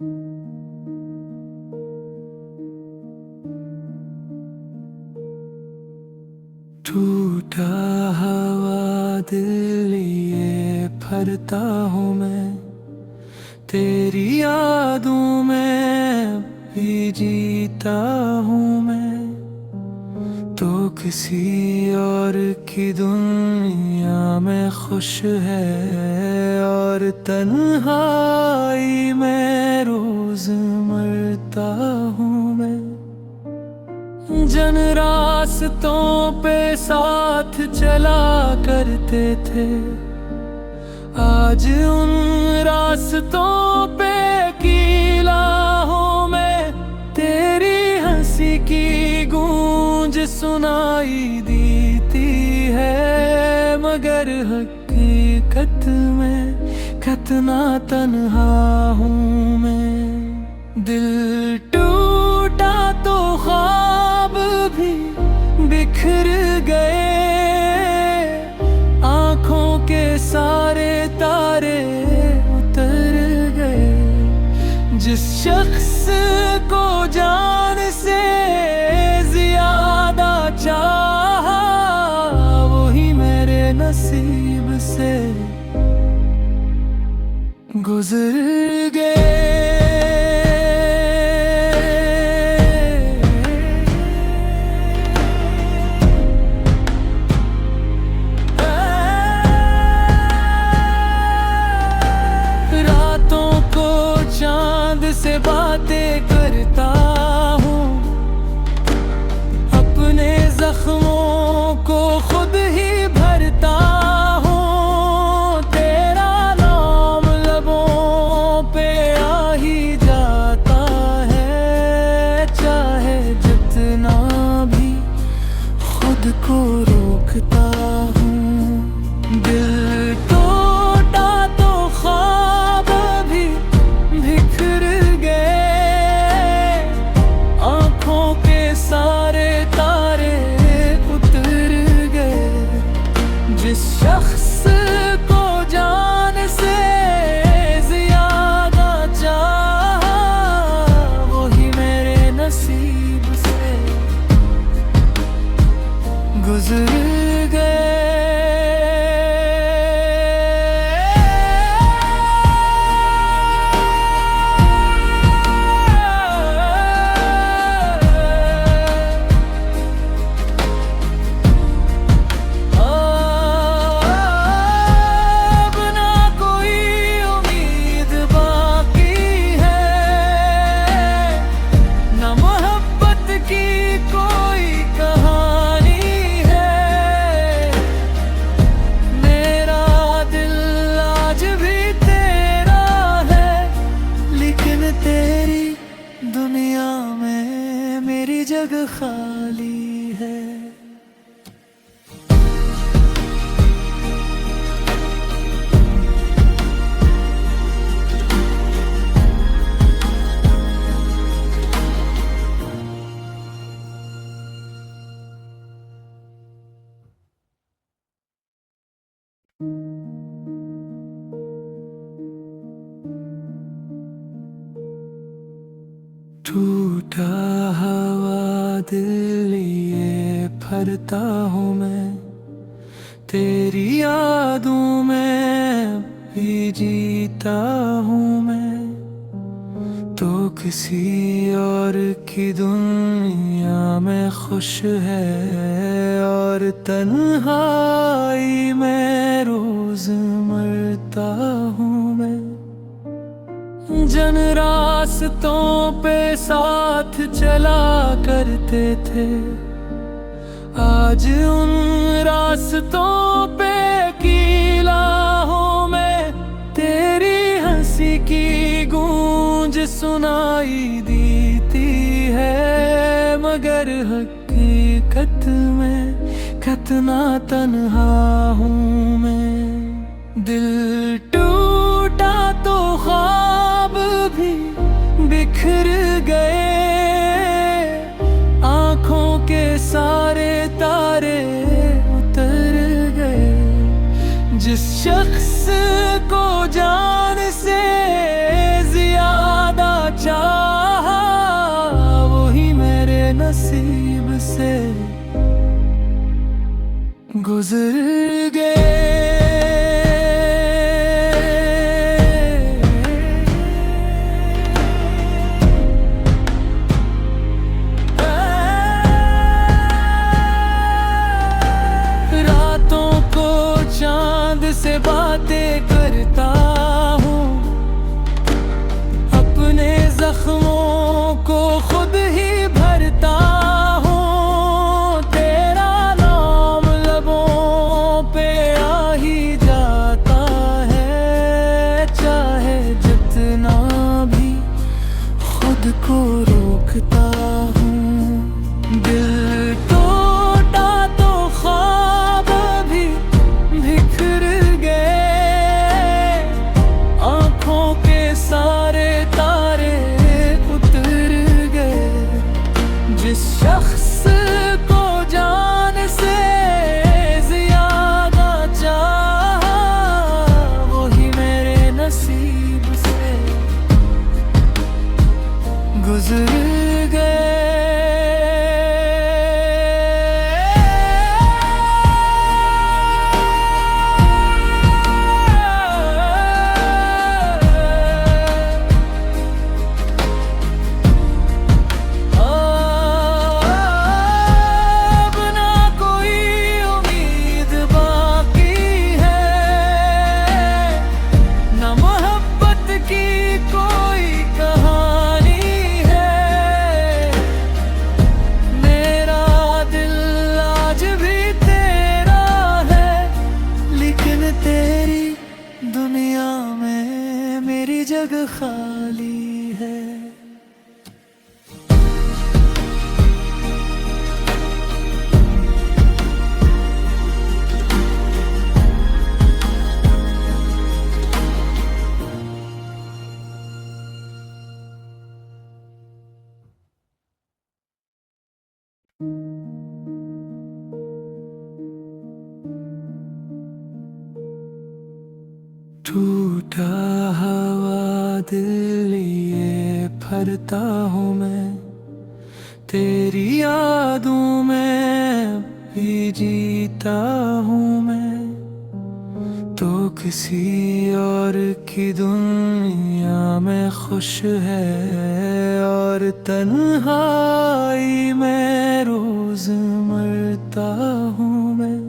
टूटा हवा दिल ये भरता हूँ मैं, तेरी यादों में भी जीता हूँ मैं। तो किसी और की दुनिया में खुश है और तन्हाई में रोज मरता हूँ मैं। जन रास्तों पे साथ चला करते थे, आज उन रास्तों पे अकेला हूँ मैं। तेरी हंसी की गूंज सुनाई देती है, मगर हकीकत में कितना तन्हा हूँ मैं। दिल टूटा तो ख्वाब भी बिखर गए, आँखों के सारे तारे उतर गए। जिस शख्स को जान से ज्यादा चाहा, वही मेरे नसीब से गुजर गए। से बातें करता हूँ, अपने जख्मों को खुद ही भरता हूँ। तेरा नाम लबों पे आ ही जाता है, चाहे जितना भी खुद को रोकता हूँ। दिल टूटा तो ख्वाब भी बिखर सारे तारे उतर गए। जिस शख्स को जान से ज्यादा चाहा, वही मेरे नसीब से गुजर गए। दुनिया में मेरी जगह खाली है। टूटा हवा दिल ये भरता हूँ मैं, तेरी यादों में भी जीता हूँ मैं। तो किसी और की दुनिया में खुश है और तन्हाई में रोज मरता हूँ मैं। जन रास्तों पे साथ चला करते थे, आज उन रास्तों पे अकेला हूँ मैं। तेरी हंसी की गूंज सुनाई देती है, मगर हकीकत में कितना तन्हा हूँ मैं। दिल टूटा तो ख्वाब भी बिखर गए, आँखों के सारे तारे उतर गए। जिस शख्स को जान से ज्यादा गुजर गए। रातों को चांद से बातें करता हूँ, अपने जख्मों को खुद ही भरता हूँ। तेरा नाम लबों पे आ ही जाता है, चाहे जितना भी खुद को रोकता हूँ। दिल टूटा तो ख्वाब भी बिखर गए, आँखों के सारे तारे उतर गए। जिस शख्स को जान से ज्यादा चाहा, वही मेरे नसीब से गुजर गए। दुनिया में मेरी जगह खाली है। टूटा हवा दिल लिए भरता हूँ मैं, तेरी यादों में भी जीता हूँ मैं। तो किसी और की दुनिया में खुश है, और तन्हाई में रोज मरता हूँ मैं।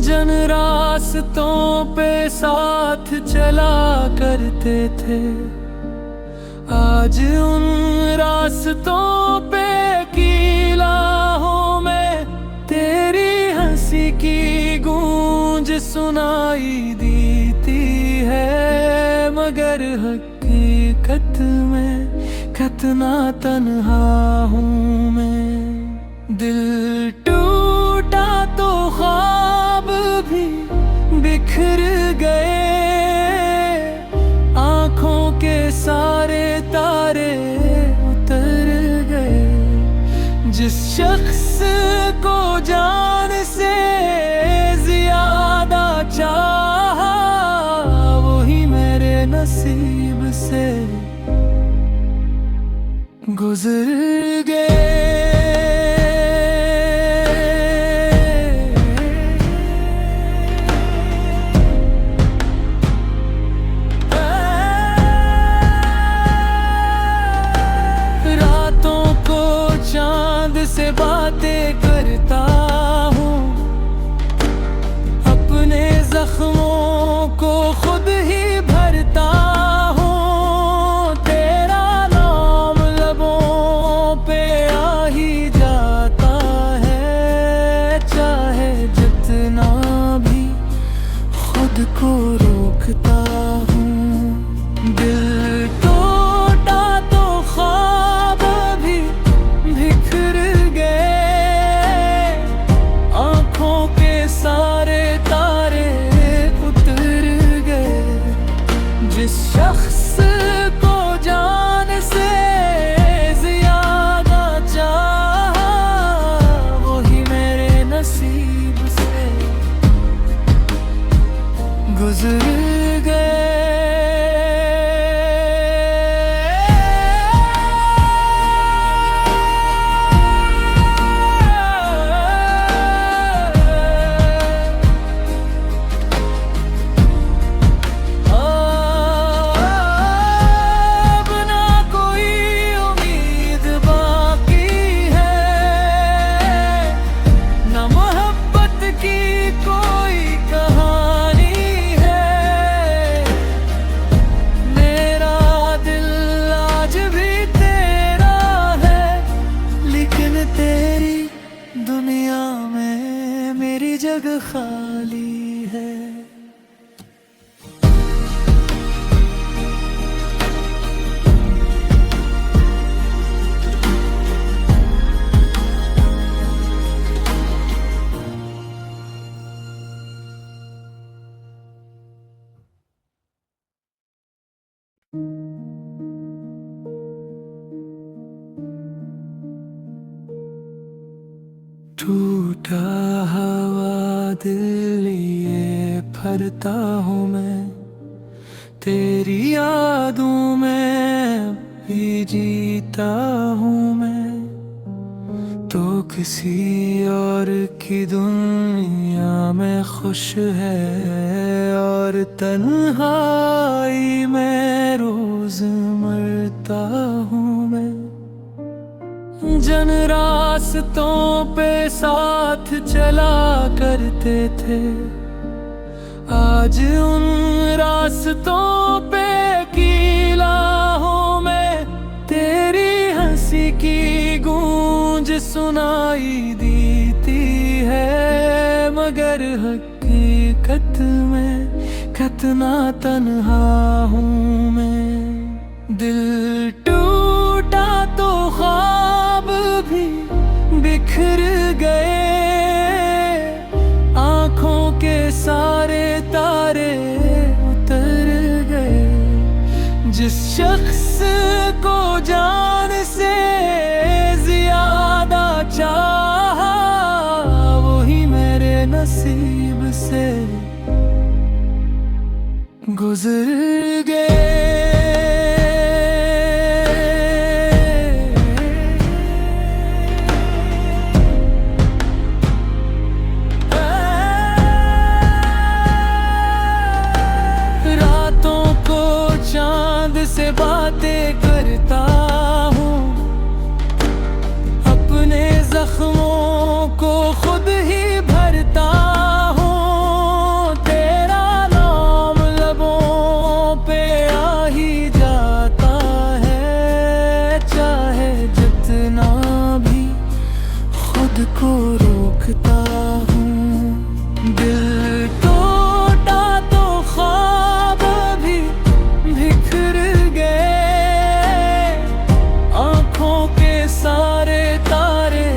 जन रास्तों पे साथ चला करते थे, आज उन रास्तों पे अकेला हूँ मैं। तेरी हंसी की गूंज सुनाई देती है, मगर हकीकत में कितना तन्हा हूँ मैं। दिल टूटा तो ख्वाब भी बिखर गए, आँखों के सारे तारे उतर गए। जिस शख्स को जान से ज्यादा चाहा, वही मेरे नसीब से गुजर गए। से बातें करता हूँ, अपने जख्मों को खुद ही भरता हूँ। तेरा नाम लबों पे आ ही जाता है, चाहे जितना भी खुद को रोकता हूँ। दिल टूटा तो ख्वाब भी बिखर टूटा हवा दिल लिए भरता हूँ मैं, तेरी यादों में भी जीता हूँ मैं। तो किसी और की दुनिया में खुश है और तन्हाई में रोज मरता हूँ मैं। जन रास्तों पे साथ चला करते थे, आज उन रास्तों पे अकेला हूँ मैं। तेरी हंसी की गूंज सुनाई देती है, मगर हकीकत में कितना तन्हा हूँ मैं। दिल टूटा तो ख्वाब भी बिखर गए, आँखों के सारे तारे उतर गए। जिस शख्स को जान से ज्यादा चाहा, वही मेरे नसीब से गुजर गए। से बातें करता हूँ, अपने जख्मों को खुद ही भरता हूँ। तेरा नाम लबों पे आ ही जाता है, चाहे जितना भी खुद को रोकता हूँ। दिल टूटा तो ख्वाब भी बिखर सारे तारे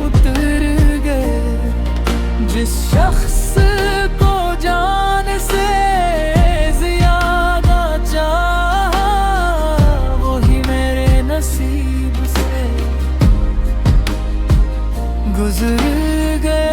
उतर गए। जिस शख्स को जान से ज्यादा चाहा, वही मेरे नसीब से गुजर गए।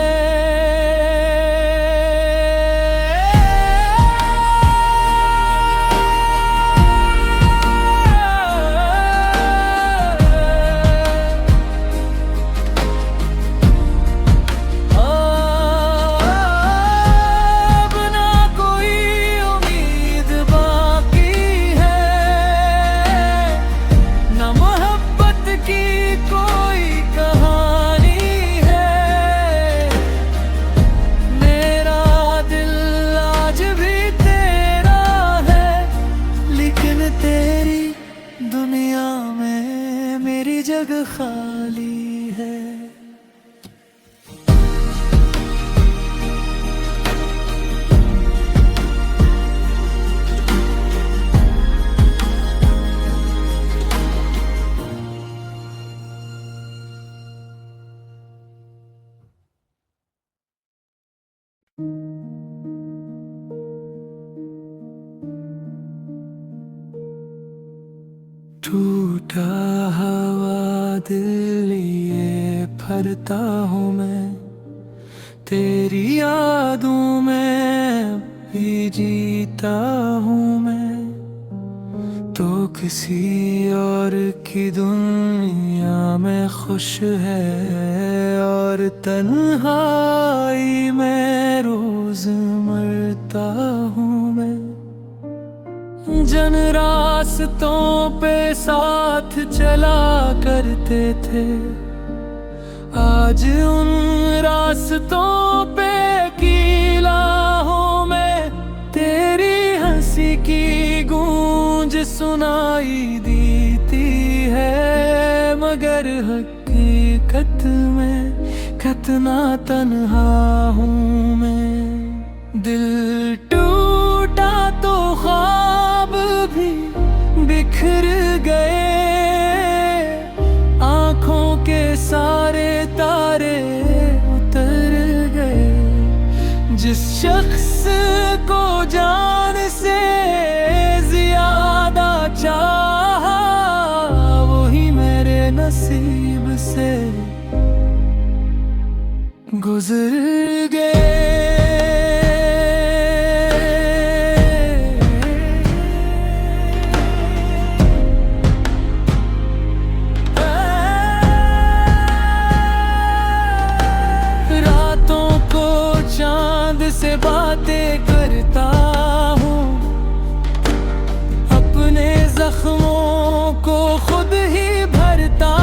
दुनिया में मेरी जगह खाली है। टूटा हवा दिल लिए भरता हूँ मैं, तेरी यादों में भी जीता हूँ मैं। तो किसी और की दुनिया में खुश है और तन्हाई में रोज मरता हूँ मैं। जन रास्तों पे साथ चला करते थे, आज उन रास्तों पे अकेला हूँ मैं। तेरी हंसी की गूंज सुनाई देती है, मगर हकीकत में कितना तन्हा हूँ मैं। दिल टूटा तो ख्वाब भी बिखर गए, आँखों के सारे तारे उतर गए। जिस शख्स को जान से ज्यादा चाहा, वही मेरे नसीब से गुजर गए। रातों को चांद से बातें करता हूँ, अपने जख्मों को खुद ही भरता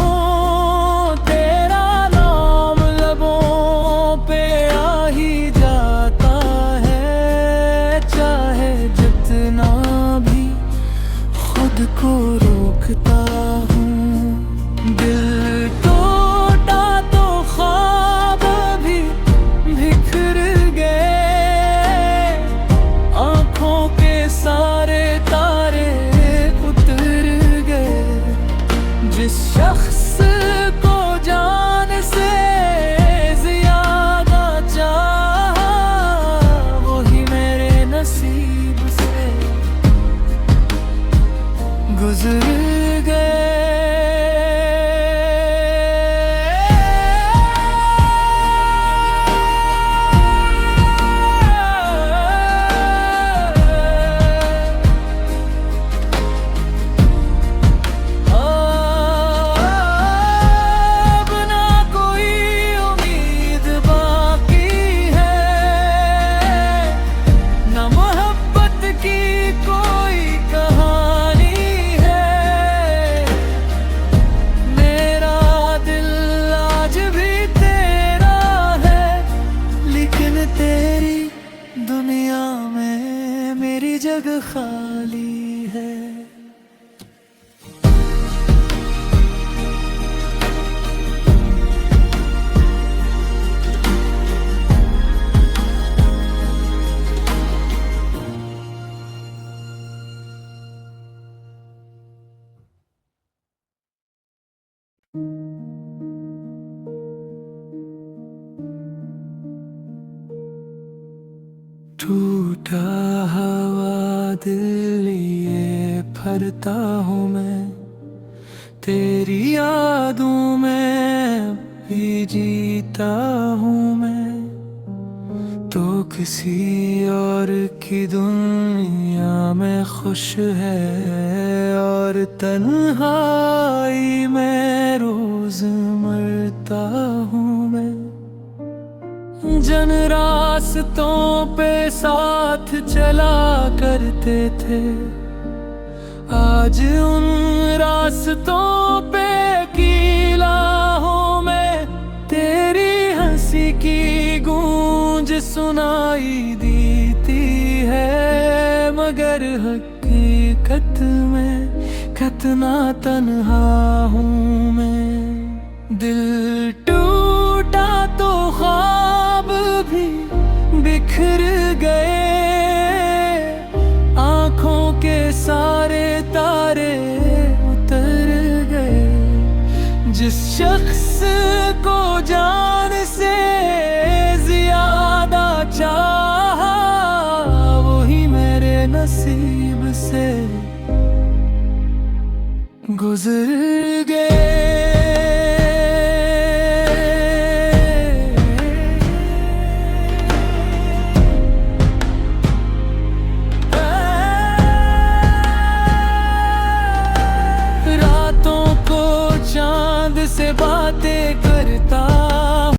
हूँ। तेरा नाम लबों पे आ ही जाता है, चाहे जितना भी खुद को रोकता हूँ। दिल टूटा तो ख्वाब भी बिखर गए, आँखों के सारे तारे उतर गए। जिस शख्स को जान से ज्यादा चाहा, वही मेरे नसीब से गुजर गए। दुनिया में मेरी जगह खाली है। टूटा हवा दिल लिए भरता हूँ मैं, तेरी यादों में भी जीता हूँ मैं। तो किसी और की दुनिया में खुश है, और तन्हाई में रोज मरता हूँ मैं। जन रास्तों पे साथ चला करते थे, आज उन रास्तों पे अकेला हूँ मैं। तेरी हंसी की गूंज सुनाई देती है, मगर हकीकत में कितना तन्हा हूँ मैं। दिल टूटा तो ख्वाब भी बिखर गए, आँखों के सारे तारे उतर गए। जिस शख्स को जान से ज्यादा चाहा, वही मेरे नसीब से गुजर गए। से बातें करता